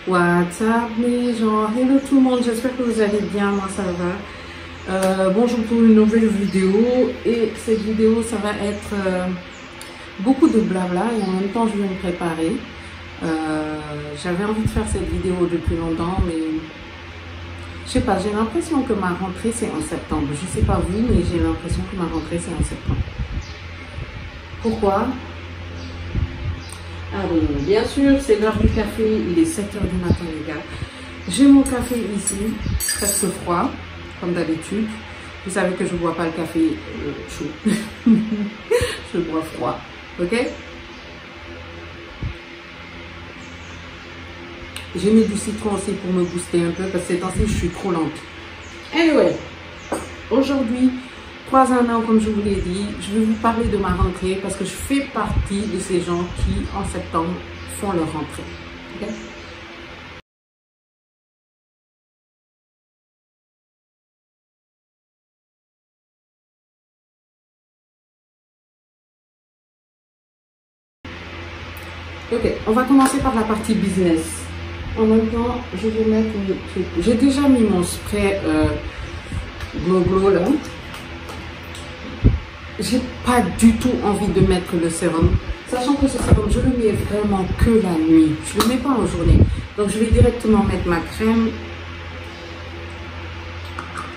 What's up les gens, hello tout le monde, j'espère que vous allez bien, moi ça va. Bonjour pour une nouvelle vidéo et cette vidéo ça va être beaucoup de blabla et en même temps je vais me préparer. J'avais envie de faire cette vidéo depuis longtemps mais je sais pas, j'ai l'impression que ma rentrée c'est en septembre. Je sais pas vous mais j'ai l'impression que ma rentrée c'est en septembre. Pourquoi? Alors, bien sûr, c'est l'heure du café, il est 7 h du matin les gars. J'ai mon café ici, presque froid, comme d'habitude. Vous savez que je ne bois pas le café chaud, je le bois froid, ok? J'ai mis du citron aussi pour me booster un peu, parce que ces temps-ci, je suis trop lente. Anyway, aujourd'hui, 3 ans, comme je vous l'ai dit, je vais vous parler de ma rentrée parce que je fais partie de ces gens qui, en septembre, font leur rentrée. Okay? Ok, on va commencer par la partie business. En même temps, je vais mettre une truc. J'ai déjà mis mon spray Glow Glow là. J'ai pas du tout envie de mettre le sérum, sachant que ce sérum je le mets vraiment que la nuit, je le mets pas en journée, donc je vais directement mettre ma crème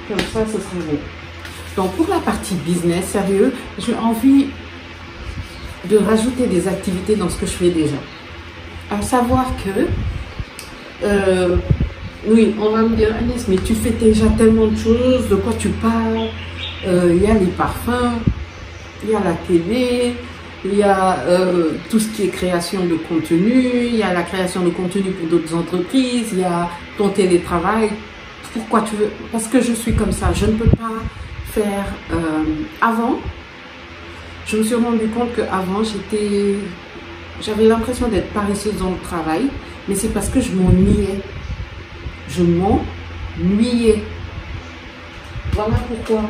comme ça, ce sera bon. Donc pour la partie business, sérieux, j'ai envie de rajouter des activités dans ce que je fais déjà, à savoir que oui, on va me dire Agnès, mais tu fais déjà tellement de choses, de quoi tu parles? Il y a les parfums, il y a la télé, il y a tout ce qui est création de contenu, il y a la création de contenu pour d'autres entreprises, il y a ton télétravail. Pourquoi tu veux? Parce que je suis comme ça, je ne peux pas faire... avant, je me suis rendu compte qu'avant, j'avais l'impression d'être paresseuse dans le travail, mais c'est parce que je m'ennuyais. Je m'ennuyais. Voilà pourquoi.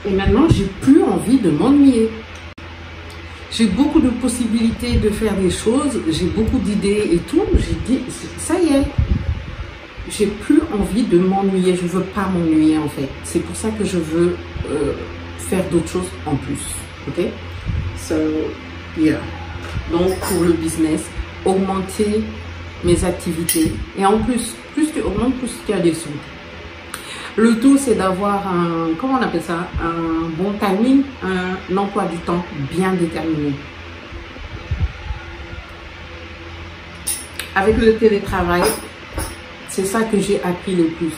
Et maintenant, j'ai plus envie de m'ennuyer. J'ai beaucoup de possibilités de faire des choses, j'ai beaucoup d'idées et tout. J'ai dit, ça y est, j'ai plus envie de m'ennuyer. Je veux pas m'ennuyer en fait. C'est pour ça que je veux faire d'autres choses en plus. Ok? So, yeah. Donc, pour le business, augmenter mes activités. Et en plus tu augmentes, plus tu as des sous. Le tout, c'est d'avoir un, comment on appelle ça, un bon timing, un emploi du temps bien déterminé. Avec le télétravail, c'est ça que j'ai appris le plus.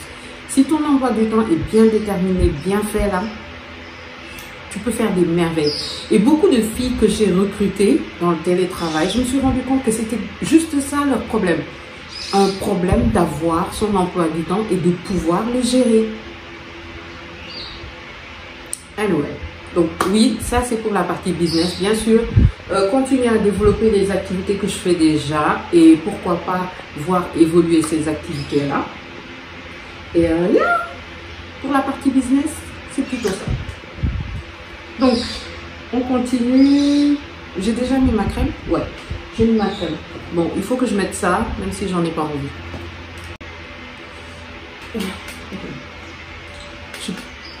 Si ton emploi du temps est bien déterminé, bien fait là, tu peux faire des merveilles. Et beaucoup de filles que j'ai recrutées dans le télétravail, je me suis rendu compte que c'était juste ça leur problème. Un problème d'avoir son emploi du temps et de pouvoir le gérer. Anyway, donc oui, ça c'est pour la partie business. Bien sûr, continuer à développer les activités que je fais déjà et pourquoi pas voir évoluer ces activités-là. Et yeah, pour la partie business, c'est plutôt ça. Donc, on continue. J'ai déjà mis ma crème? Ouais, j'ai mis ma crème. Bon, il faut que je mette ça, même si j'en ai pas envie.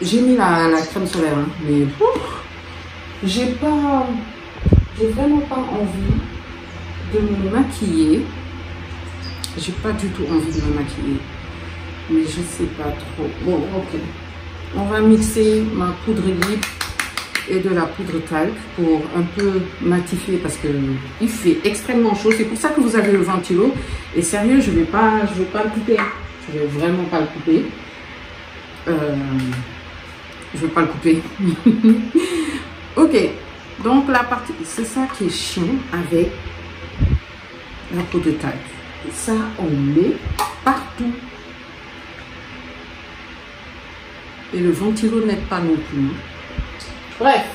J'ai mis la crème solaire, hein, mais j'ai vraiment pas envie de me maquiller. J'ai pas du tout envie de me maquiller, mais je sais pas trop. Bon, ok. On va mixer ma poudre libre et de la poudre talc pour un peu matifier parce que il fait extrêmement chaud. C'est pour ça que vous avez le ventilo. Et sérieux, je vais pas le couper. Je vais vraiment pas le couper. Je vais pas le couper. Ok. Donc la partie, c'est ça qui est chiant avec la poudre talc. Ça, on met partout. Et le ventilo n'aide pas non plus. Bref.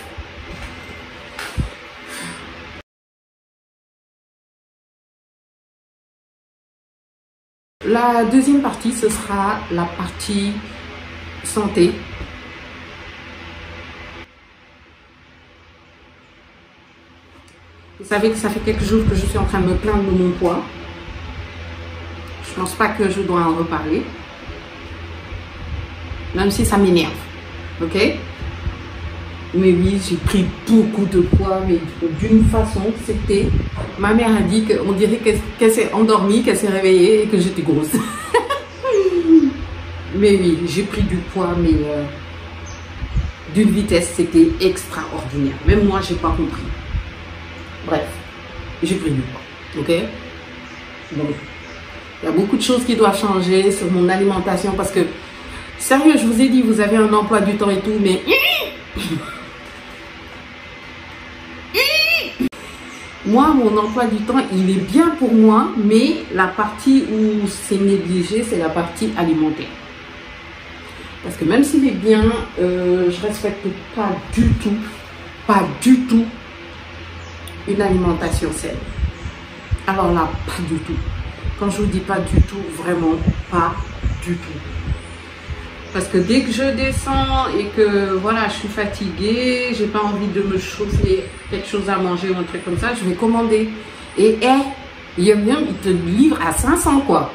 La deuxième partie, ce sera la partie santé. Vous savez que ça fait quelques jours que je suis en train de me plaindre de mon poids. Je pense pas que je dois en reparler. Même si ça m'énerve. Ok? Mais oui, j'ai pris beaucoup de poids, mais d'une façon, c'était... Ma mère a dit qu'on dirait qu'elle s'est endormie, qu'elle s'est réveillée et que j'étais grosse. Mais oui, j'ai pris du poids, mais d'une vitesse, c'était extraordinaire. Même moi, j'ai pas compris. Bref, j'ai pris du poids. Ok? Donc, il y a beaucoup de choses qui doivent changer sur mon alimentation parce que, sérieux, je vous ai dit, vous avez un emploi du temps et tout, mais... Moi, mon emploi du temps, il est bien pour moi, mais la partie où c'est négligé, c'est la partie alimentaire. Parce que même s'il est bien, je respecte pas du tout une alimentation saine. Alors là, pas du tout. Quand je vous dis pas du tout, vraiment pas du tout. Parce que dès que je descends et que voilà, je suis fatiguée, j'ai pas envie de me chauffer quelque chose à manger ou un truc comme ça, je vais commander. Et il te livre à 500 quoi.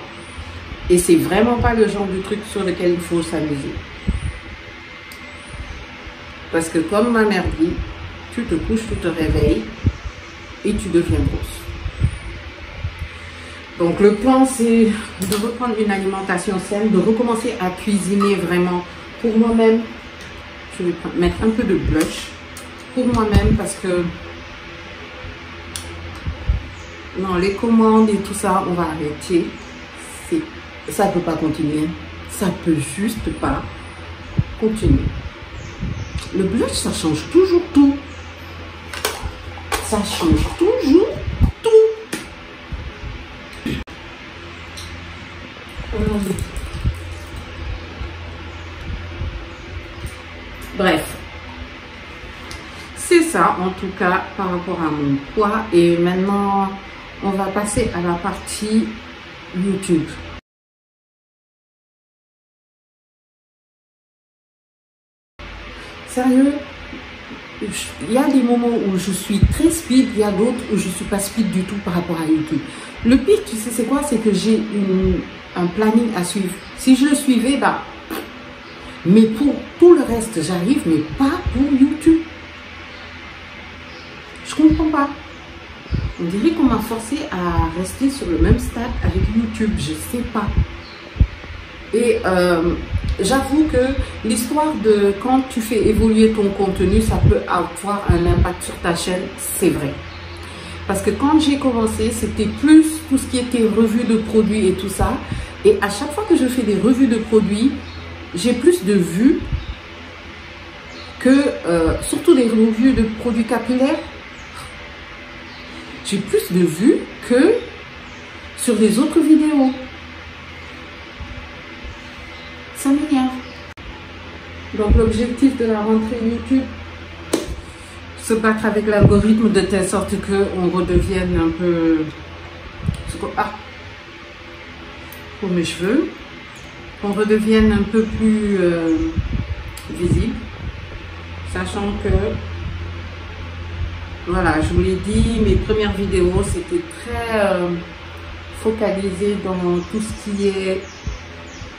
Et c'est vraiment pas le genre de truc sur lequel il faut s'amuser. Parce que comme ma mère dit, tu te couches, tu te réveilles et tu deviens grosse. Donc le plan, c'est de reprendre une alimentation saine, de recommencer à cuisiner vraiment pour moi-même. Je vais mettre un peu de blush pour moi-même parce que non, les commandes et tout ça, on va arrêter. Ça ne peut pas continuer. Ça peut juste pas continuer. Le blush, ça change toujours tout. Ça change toujours tout. Bref, c'est ça en tout cas par rapport à mon poids. Et maintenant, on va passer à la partie YouTube. Sérieux, il y a des moments où je suis très speed, il y a d'autres où je ne suis pas speed du tout par rapport à YouTube. Le pire, tu sais, c'est quoi? C'est que j'ai un planning à suivre. Si je le suivais, bah, mais pour tout le reste, j'arrive, mais pas pour YouTube. Je comprends pas. On dirait qu'on m'a forcé à rester sur le même stade avec YouTube. Je sais pas. Et j'avoue que l'histoire de quand tu fais évoluer ton contenu, ça peut avoir un impact sur ta chaîne, c'est vrai. Parce que quand j'ai commencé, c'était plus tout ce qui était revue de produits et tout ça. Et à chaque fois que je fais des revues de produits, j'ai plus de vues que, surtout des revues de produits capillaires, j'ai plus de vues que sur les autres vidéos. Ça m'énerve. Donc l'objectif de la rentrée YouTube, se battre avec l'algorithme de telle sorte qu'on redevienne un peu... Ah, pour mes cheveux, qu'on redevienne un peu plus visible, sachant que, voilà, je vous l'ai dit, mes premières vidéos, c'était très focalisé dans tout ce qui est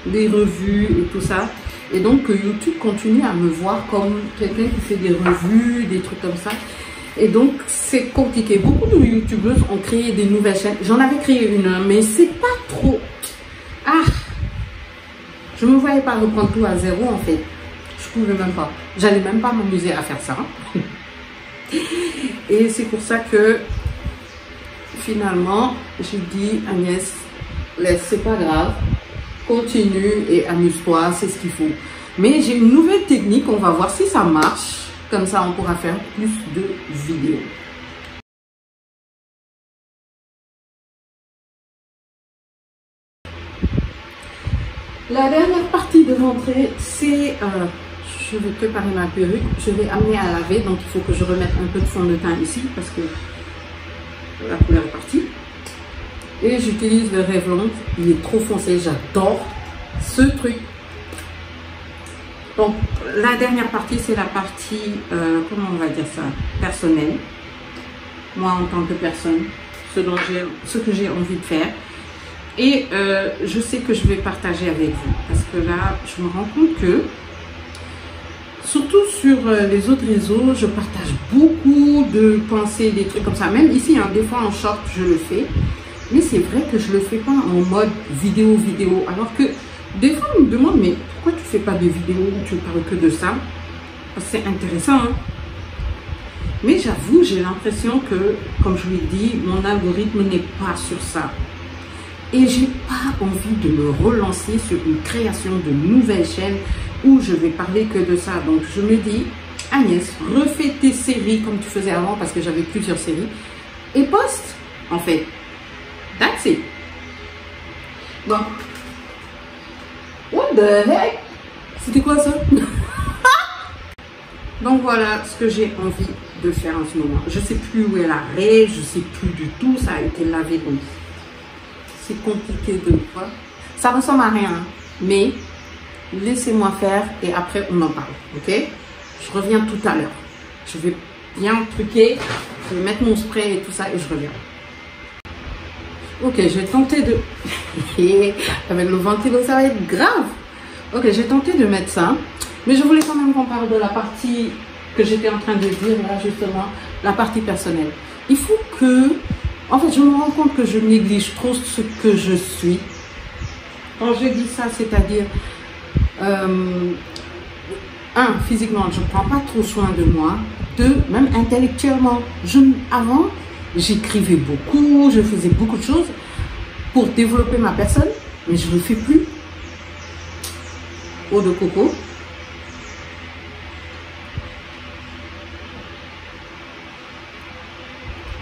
les revues et tout ça. Et donc YouTube continue à me voir comme quelqu'un qui fait des revues, des trucs comme ça. Et donc c'est compliqué. Beaucoup de youtubeuses ont créé des nouvelles chaînes. J'en avais créé une, mais c'est pas trop... Ah, je me voyais pas reprendre tout à zéro en fait. Je pouvais même pas. J'allais même pas m'amuser à faire ça. Et c'est pour ça que finalement j'ai dit Agnès, laisse, c'est pas grave. Continue et amuse-toi, c'est ce qu'il faut. Mais j'ai une nouvelle technique, on va voir si ça marche. Comme ça, on pourra faire plus de vidéos. La dernière partie de rentrée, c'est... je vais préparer ma perruque. Je vais amener à laver, donc il faut que je remette un peu de fond de teint ici parce que la couleur est partie. Et j'utilise le Revlon, il est trop foncé, j'adore ce truc. Donc la dernière partie, c'est la partie, comment on va dire ça, personnelle. Moi en tant que personne, ce que j'ai envie de faire. Et je sais que je vais partager avec vous. Parce que là, je me rends compte que, surtout sur les autres réseaux, je partage beaucoup de pensées, des trucs comme ça. Même ici, hein, des fois en short, je le fais. Mais c'est vrai que je ne le fais pas en mode vidéo. Alors que des fois, on me demande, mais pourquoi tu ne fais pas de vidéos où tu ne parles que de ça? C'est intéressant, hein? Mais j'avoue, j'ai l'impression que, comme je vous l'ai dit, mon algorithme n'est pas sur ça. Et j'ai pas envie de me relancer sur une création de nouvelles chaînes où je vais parler que de ça. Donc je me dis, Agnès, refais tes séries comme tu faisais avant, parce que j'avais plusieurs séries, et poste, en fait. That's it. Bon. What the heck? C'était quoi ça? Donc voilà ce que j'ai envie de faire en ce moment. Je sais plus où est la raie, je sais plus du tout, ça a été lavé donc. C'est compliqué de voir. Ça ressemble à rien, mais laissez-moi faire et après on en parle, ok? Je reviens tout à l'heure. Je vais bien truquer, je vais mettre mon spray et tout ça et je reviens. Ok, je vais tenter de... Avec le ventilo, ça va être grave. Ok, j'ai tenté de mettre ça, mais je voulais quand même qu'on parle de la partie que j'étais en train de dire là justement, la partie personnelle. Il faut que... En fait, je me rends compte que je néglige trop ce que je suis. Quand je dis ça, c'est-à-dire, physiquement, je ne prends pas trop soin de moi. Deux, même intellectuellement. Avant, j'écrivais beaucoup, je faisais beaucoup de choses pour développer ma personne, mais je ne le fais plus. Eau de coco.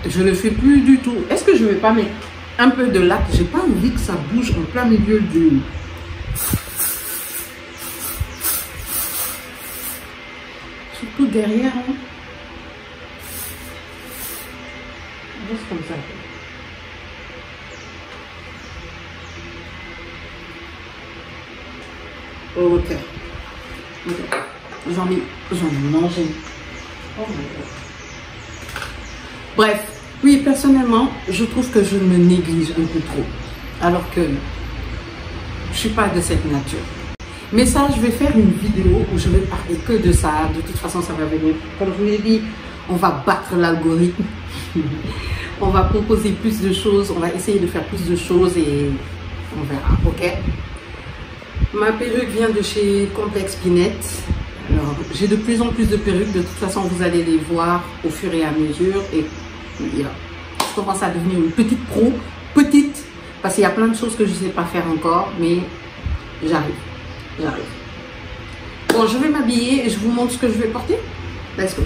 Je ne le fais plus du tout. Est-ce que je ne vais pas mettre un peu de lac? J'ai pas envie que ça bouge en plein milieu du... Surtout derrière. Hein. Juste comme ça. Ok. J'en ai mangé. Oh my God. Bref, oui, personnellement, je trouve que je me néglige un peu trop. Alors que je ne suis pas de cette nature. Mais ça, je vais faire une vidéo où je vais parler que de ça. De toute façon, ça va venir. Comme je vous l'ai dit, on va battre l'algorithme. On va proposer plus de choses. On va essayer de faire plus de choses et on verra, ok? Ma perruque vient de chez Complexe Pinette. Alors, j'ai de plus en plus de perruques. De toute façon, vous allez les voir au fur et à mesure. Et yeah, je commence à devenir une petite pro. Petite, parce qu'il y a plein de choses que je ne sais pas faire encore. Mais j'arrive. Bon, je vais m'habiller et je vous montre ce que je vais porter. Let's go.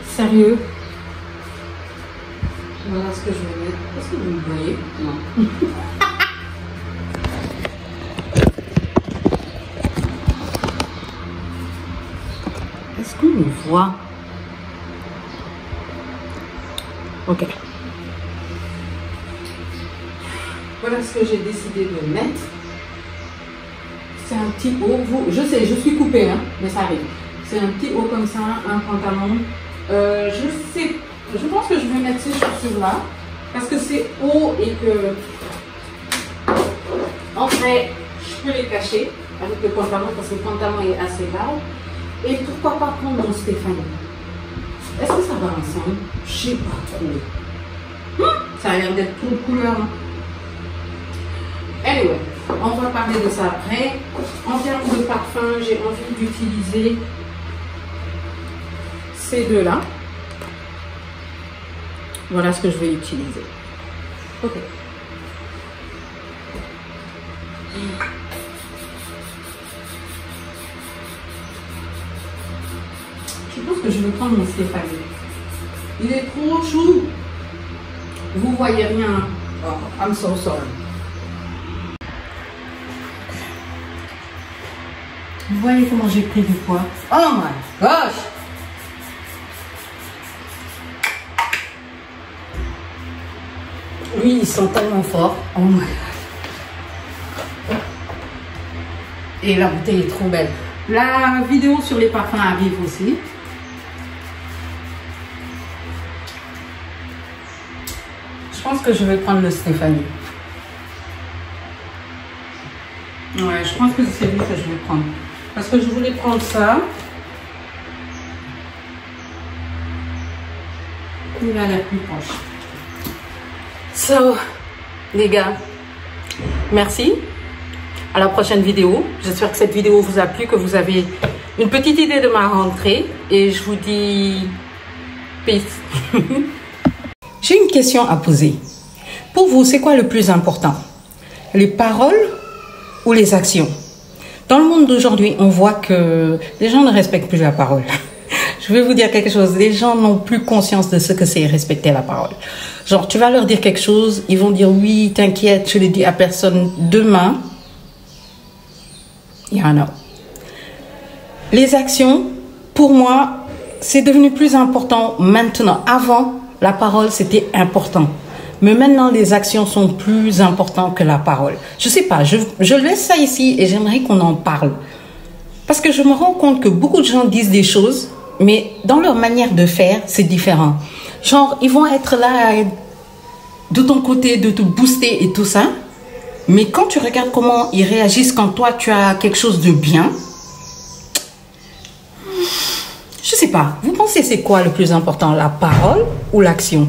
Sérieux? Voilà ce que je vais mettre. Est-ce que vous me voyez? Non. Est-ce qu'on me voit? Ok. Voilà ce que j'ai décidé de mettre. C'est un petit haut. Je sais, je suis coupée, hein, mais ça arrive. C'est un petit haut comme ça, un pantalon. Je pense que je vais mettre ces chaussures-là parce que c'est haut et que en vrai, je peux les cacher avec le pantalon parce que le pantalon est assez large. Et pourquoi pas prendre mon Stéphane? Est-ce que ça va ensemble? Je sais pas trop. Ça a l'air d'être trop de couleur. Hein? Anyway, on va parler de ça après. En termes de parfum, j'ai envie d'utiliser ces deux-là. Voilà ce que je vais utiliser. Ok. Je pense que je vais prendre mon Stéphane. Il est trop chou. Vous voyez rien. Oh, I'm so sorry. Vous voyez comment j'ai pris du poids? Oh my gosh! Oui, ils sont tellement forts. Oh my God. Et la bouteille est trop belle. La vidéo sur les parfums arrive aussi. Je pense que je vais prendre le Stéphanie. Ouais, je pense que c'est lui que je vais prendre. Parce que je voulais prendre ça. Il a l'air plus proche. So, les gars, merci. À la prochaine vidéo. J'espère que cette vidéo vous a plu, que vous avez une petite idée de ma rentrée. Et je vous dis peace. J'ai une question à poser. Pour vous, c'est quoi le plus important? Les paroles ou les actions? Dans le monde d'aujourd'hui, on voit que les gens ne respectent plus la parole. Je vais vous dire quelque chose. Les gens n'ont plus conscience de ce que c'est respecter la parole. Genre, tu vas leur dire quelque chose, ils vont dire oui, t'inquiète, je ne le dis à personne demain. Yeah, no. Les actions, pour moi, c'est devenu plus important maintenant. Avant, la parole, c'était important. Mais maintenant, les actions sont plus importantes que la parole. Je sais pas, je laisse ça ici et j'aimerais qu'on en parle. Parce que je me rends compte que beaucoup de gens disent des choses, mais dans leur manière de faire, c'est différent. Genre, ils vont être là de ton côté, de te booster et tout ça. Mais quand tu regardes comment ils réagissent quand toi, tu as quelque chose de bien, je sais pas. Vous pensez c'est quoi le plus important, la parole ou l'action?